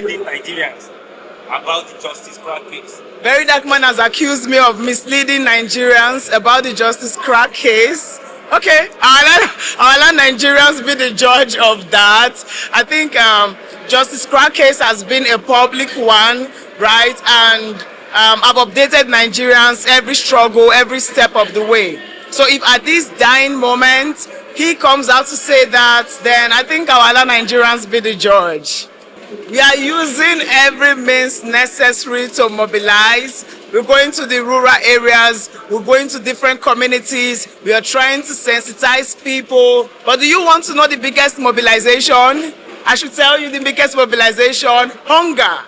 misleading Nigerians about the Justice Crack case? VeryDarkman has accused me of misleading Nigerians about the Justice Crack case. Okay, I'll let Nigerians be the judge of that. I think Justice Crack case has been a public one, right? And I've updated Nigerians every struggle, every step of the way. So if at this dying moment he comes out to say that, then I think I'll allow Nigerians be the judge. We are using every means necessary to mobilize. We're going to the rural areas, we're going to different communities, we are trying to sensitize people. But do you want to know the biggest mobilization? I should tell you the biggest mobilization: hunger.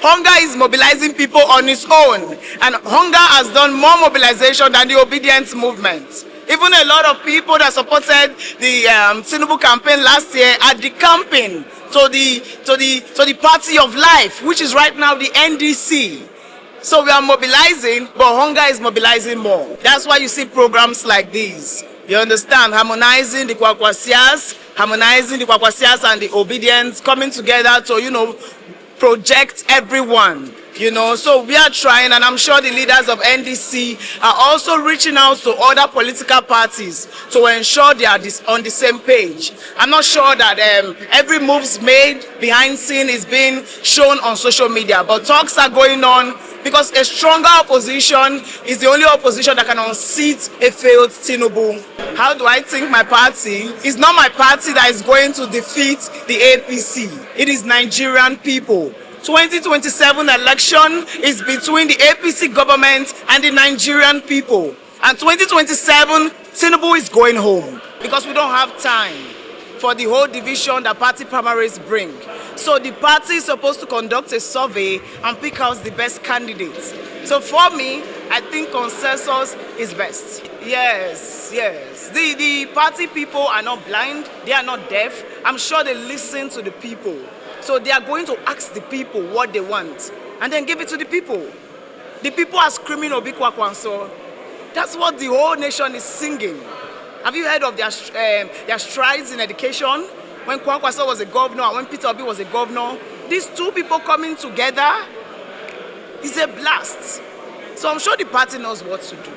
Hunger is mobilizing people on its own, and hunger has done more mobilization than the obedience movement. Even a lot of people that supported the Tinubu campaign last year are decamping to the party of life, which is right now the NDC. So we are mobilizing, but hunger is mobilizing more. That's why you see programs like these. You understand? Harmonizing the Kwakwasias and the obedience, coming together to, project everyone. So we are trying, and I'm sure the leaders of NDC are also reaching out to other political parties to ensure they are on the same page. I'm not sure that every move's made behind scene is being shown on social media, but talks are going on, because a stronger opposition is the only opposition that can unseat a failed Tinubu. How do I think my party? It's not my party that is going to defeat the APC. It is Nigerian people. 2027 election is between the APC government and the Nigerian people. And 2027, Tinubu is going home, because we don't have time for the whole division that party primaries bring. So the party is supposed to conduct a survey and pick out the best candidates. So for me, I think consensus is best. Yes. The party people are not blind, they are not deaf. I'm sure they listen to the people. So they are going to ask the people what they want and then give it to the people. The people are screaming Obikwa Kwanso. That's what the whole nation is singing. Have you heard of their strides in education? When Kwankwaso was a governor and when Peter Obi was a governor, these two people coming together is a blast. So I'm sure the party knows what to do.